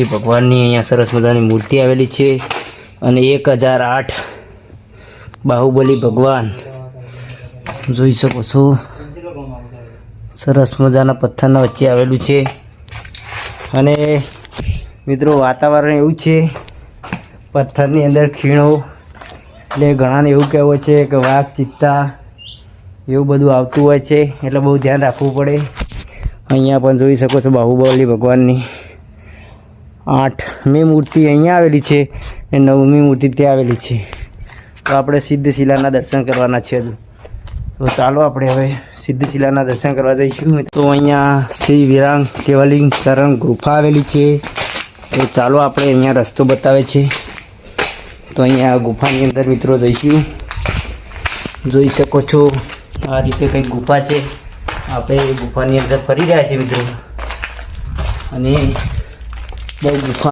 ભગવાનની અહીંયા સરસ મજાની મૂર્તિ આવેલી છે અને 1008 બાહુબલી ભગવાન જોઈ શકો છો. સરસ મજાના પથ્થરના વચ્ચે આવેલું છે. અને મિત્રો વાતાવરણ એવું છે, પથ્થરની અંદર ખીણો, એટલે ઘણાને એવું કહેવું છે કે વાઘ ચિત્તા એવું બધું આવતું હોય છે, એટલે બહુ ધ્યાન રાખવું પડે. અહીંયા પણ જોઈ શકો છો બાહુબલી ભગવાનની 8મી મૂર્તિ અહીંયા આવેલી છે અને 9મી મૂર્તિ ત્યાં આવેલી છે. તો આપણે સિદ્ધશિલાના દર્શન કરવાના છે. તો ચાલો આપણે હવે સિદ્ધશિલાના દર્શન કરવા જઈશું. તો અહીંયા શ્રી વિરાંગ કેવલિંગ ચરણ ગુફા આવેલી છે. તો ચાલો આપણે અહીંયા રસ્તો બતાવે છે. તો અહીંયા ગુફાની અંદર મિત્રો જઈશું. જોઈ શકો છો આ રીતે કંઈક ગુફા છે. આપણે ગુફાની અંદર ફરી રહ્યા છીએ મિત્રો. અને બહુ ગુફા